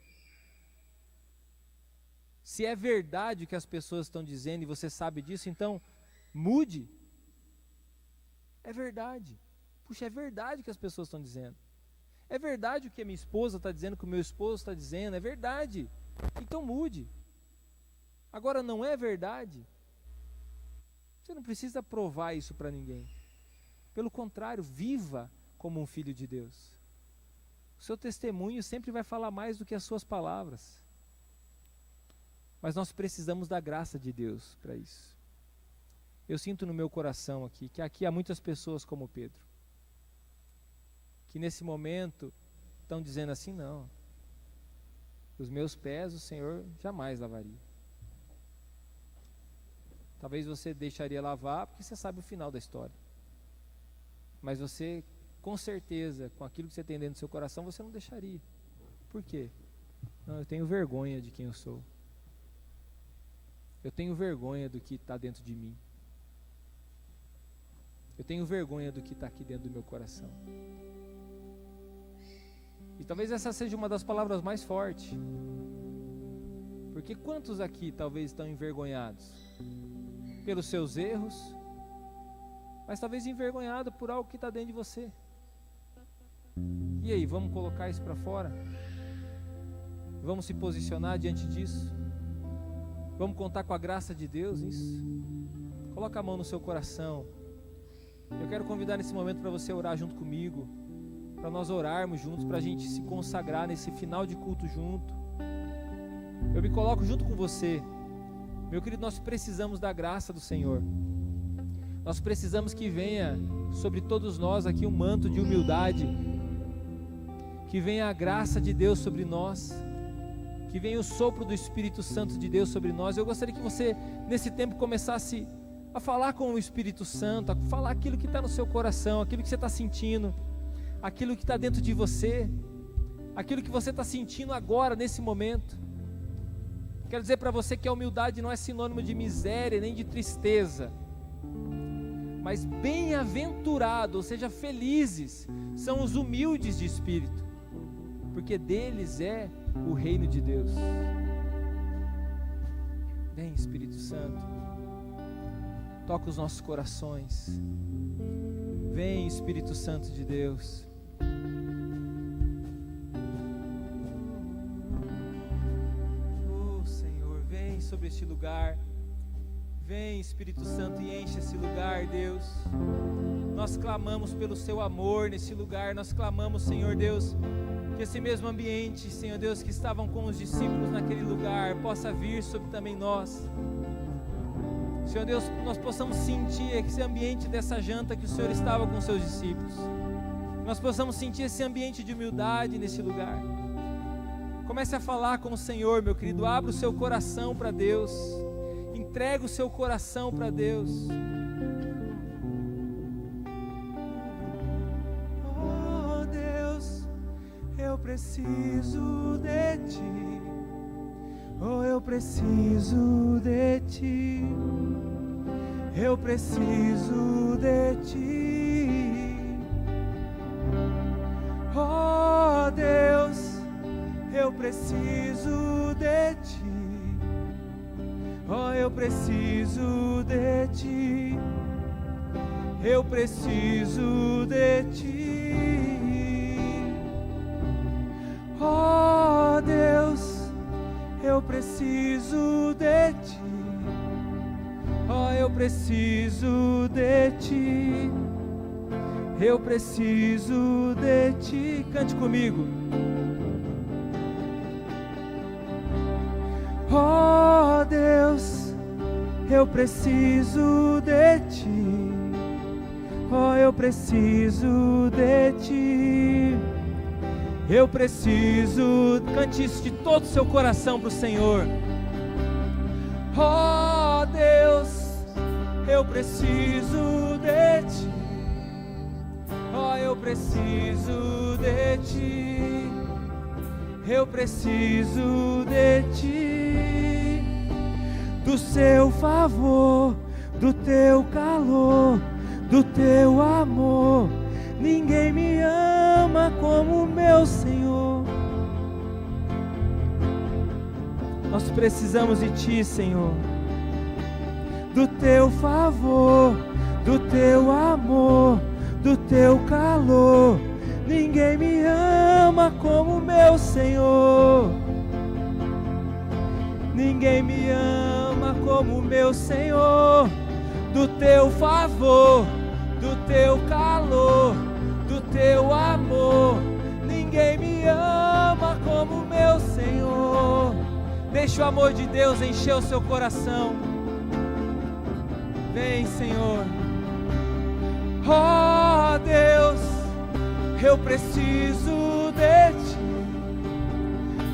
Se é verdade o que as pessoas estão dizendo e você sabe disso, então mude. É verdade. Puxa, é verdade o que as pessoas estão dizendo. É verdade o que a minha esposa está dizendo, o que o meu esposo está dizendo. É verdade. Então mude. Agora não é verdade. Você não precisa provar isso para ninguém. Pelo contrário, viva como um filho de Deus. O seu testemunho sempre vai falar mais do que as suas palavras. Mas nós precisamos da graça de Deus para isso. Eu sinto no meu coração aqui, que aqui há muitas pessoas como Pedro, que nesse momento estão dizendo assim, não, os meus pés o Senhor jamais lavaria. Talvez você deixaria lavar, porque você sabe o final da história. Mas você, com certeza, com aquilo que você tem dentro do seu coração, você não deixaria. Por quê? Não, eu tenho vergonha de quem eu sou. Eu tenho vergonha do que está dentro de mim. Eu tenho vergonha do que está aqui dentro do meu coração. E talvez essa seja uma das palavras mais fortes. Porque quantos aqui talvez estão envergonhados pelos seus erros, mas talvez envergonhado por algo que está dentro de você. E aí, vamos colocar isso para fora? Vamos se posicionar diante disso? Vamos contar com a graça de Deus nisso? Coloca a mão no seu coração. Eu quero convidar nesse momento para você orar junto comigo, para nós orarmos juntos, para a gente se consagrar nesse final de culto junto. Eu me coloco junto com você. Meu querido, nós precisamos da graça do Senhor. Nós precisamos que venha sobre todos nós aqui um manto de humildade, que venha a graça de Deus sobre nós, que venha o sopro do Espírito Santo de Deus sobre nós. Eu gostaria que você, nesse tempo, começasse a falar com o Espírito Santo, a falar aquilo que está no seu coração, aquilo que você está sentindo, aquilo que está dentro de você, aquilo que você está sentindo agora, nesse momento. Quero dizer para você que a humildade não é sinônimo de miséria, nem de tristeza, mas bem-aventurados, ou seja, felizes, são os humildes de espírito, porque deles é o reino de Deus. Vem, Espírito Santo, toca os nossos corações. Vem, Espírito Santo de Deus. Oh, Senhor, vem sobre este lugar. Vem, Espírito Santo, e enche esse lugar, Deus. Nós clamamos pelo seu amor nesse lugar. Nós clamamos, Senhor Deus, que esse mesmo ambiente, Senhor Deus, que estavam com os discípulos naquele lugar, possa vir sobre também nós. Senhor Deus, nós possamos sentir esse ambiente dessa janta que o Senhor estava com os seus discípulos. Nós possamos sentir esse ambiente de humildade nesse lugar. Comece a falar com o Senhor, meu querido. Abra o seu coração para Deus. Entrega o seu coração para Deus. Oh Deus, eu preciso de Ti. Oh, eu preciso de Ti. Eu preciso de Ti. preciso de ti. Oh, eu preciso de ti. Eu preciso de ti. Oh, Deus, eu preciso de ti. Oh, eu preciso de ti. Eu preciso de ti. Cante comigo. Oh, Deus, eu preciso de ti. Oh, eu preciso de ti. Eu preciso. Cante isso de todo o seu coração para o Senhor. Oh, Deus, eu preciso de ti. Oh, eu preciso de ti. Eu preciso de ti. Do seu favor, do teu calor, do teu amor. Ninguém me ama como meu Senhor. Nós precisamos de ti, Senhor. Do teu favor, do teu amor, do teu calor. Ninguém me ama como meu Senhor. Ninguém me ama como meu Senhor. Do teu favor, do teu calor, do teu amor. Ninguém me ama como meu Senhor. Deixa o amor de Deus encher o seu coração. Vem, Senhor. Oh, Deus, eu preciso de ti.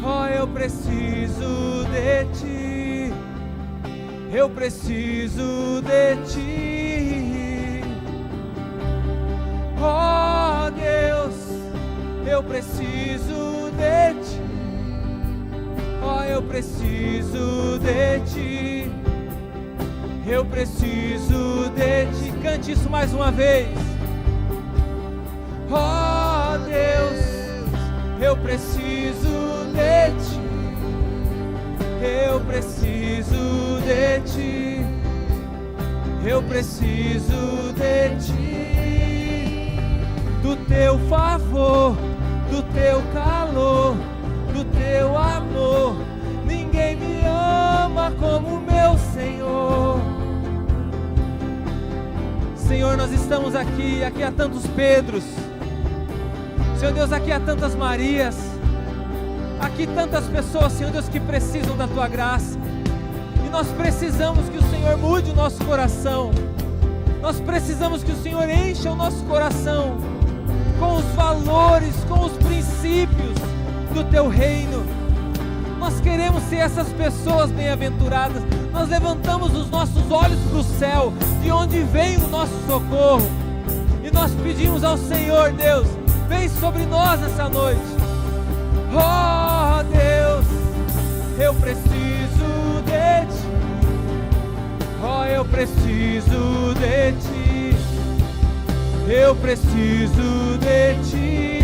Oh, eu preciso de ti. Eu preciso de ti. Oh, Deus, eu preciso de ti. Oh, eu preciso de ti. Eu preciso de ti. Cante isso mais uma vez. Oh, Deus, eu preciso de ti. Eu preciso de ti. Eu preciso de ti. Do teu favor, do teu calor, do teu amor. Ninguém me ama como meu Senhor. Senhor, nós estamos aqui há tantos Pedros. Senhor Deus, aqui há tantas Marias. Aqui tantas pessoas, Senhor Deus, que precisam da Tua graça. E nós precisamos que o Senhor mude o nosso coração. Nós precisamos que o Senhor encha o nosso coração com os valores, com os princípios do Teu reino. Nós queremos ser essas pessoas bem-aventuradas. Nós levantamos os nossos olhos para o céu, de onde vem o nosso socorro. E nós pedimos ao Senhor, Deus, vem sobre nós essa noite. Oh, Deus, eu preciso de ti. Oh, eu preciso de ti. Eu preciso de ti.